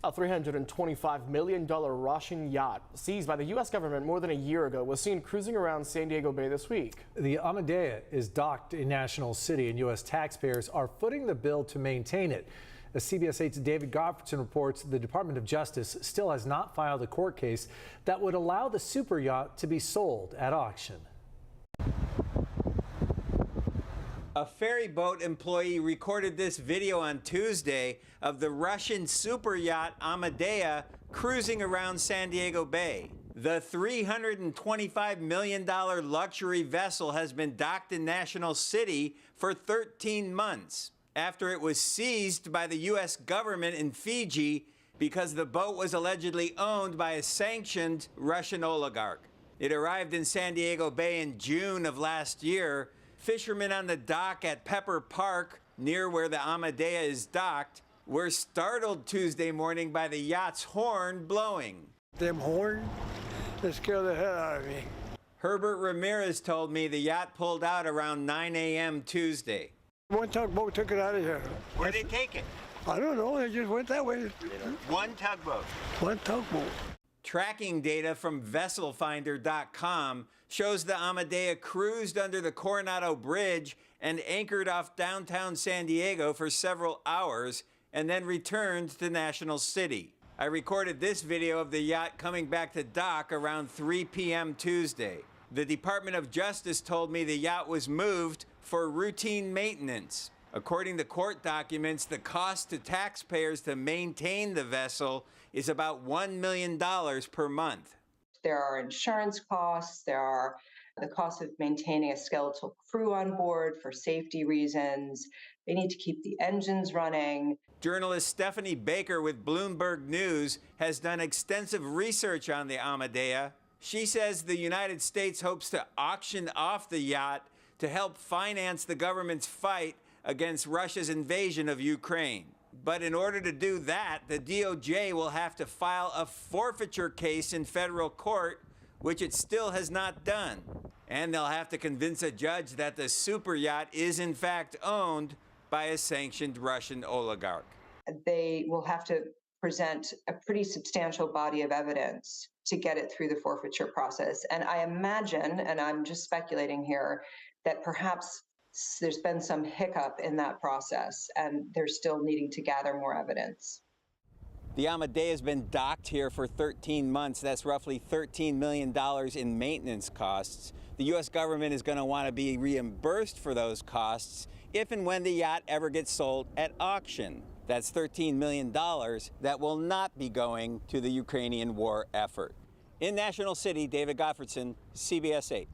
A $325 million Russian yacht seized by the U.S. government more than a year ago was seen cruising around San Diego Bay this week. The Amadea is docked in National City, and U.S. taxpayers are footing the bill to maintain it. As CBS 8's David Goffredson reports, the Department of Justice still has not filed a court case that would allow the super yacht to be sold at auction. A ferry boat employee recorded this video on Tuesday of the Russian super yacht Amadea cruising around San Diego Bay. The $325 million luxury vessel has been docked in National City for 13 months after it was seized by the U.S. government in Fiji because the boat was allegedly owned by a sanctioned Russian oligarch. It arrived in San Diego Bay in June of last year. Fishermen on the dock at Pepper Park, near where the Amadea is docked, were startled Tuesday morning by the yacht's horn blowing. Them horn, they scare the hell out of me. Herbert Ramirez told me the yacht pulled out around 9 a.m. Tuesday. One tugboat took it out of here. Where'd they take it? I don't know, they just went that way. One tugboat. One tugboat. Tracking data from vesselfinder.com shows the Amadea cruised under the Coronado Bridge and anchored off downtown San Diego for several hours and then returned to National City. I recorded this video of the yacht coming back to dock around 3 p.m. Tuesday. The Department of Justice told me the yacht was moved for routine maintenance. According to court documents, the cost to taxpayers to maintain the vessel is about $1 million per month. There are insurance costs, there are the cost of maintaining a skeletal crew on board for safety reasons. They need to keep the engines running. Journalist Stephanie Baker with Bloomberg News has done extensive research on the Amadea. She says the United States hopes to auction off the yacht to help finance the government's fight against Russia's invasion of Ukraine. But in order to do that, the DOJ will have to file a forfeiture case in federal court, which it still has not done. And they'll have to convince a judge that the super yacht is in fact owned by a sanctioned Russian oligarch. They will have to present a pretty substantial body of evidence to get it through the forfeiture process. And I imagine, and I'm just speculating here, that perhaps there's been some hiccup in that process and they're still needing to gather more evidence. The Amadea has been docked here for 13 months. That's roughly $13 million in maintenance costs. The U.S. government is going to want to be reimbursed for those costs if and when the yacht ever gets sold at auction. That's $13 million that will not be going to the Ukrainian war effort. In National City, David Goffredson, CBS 8.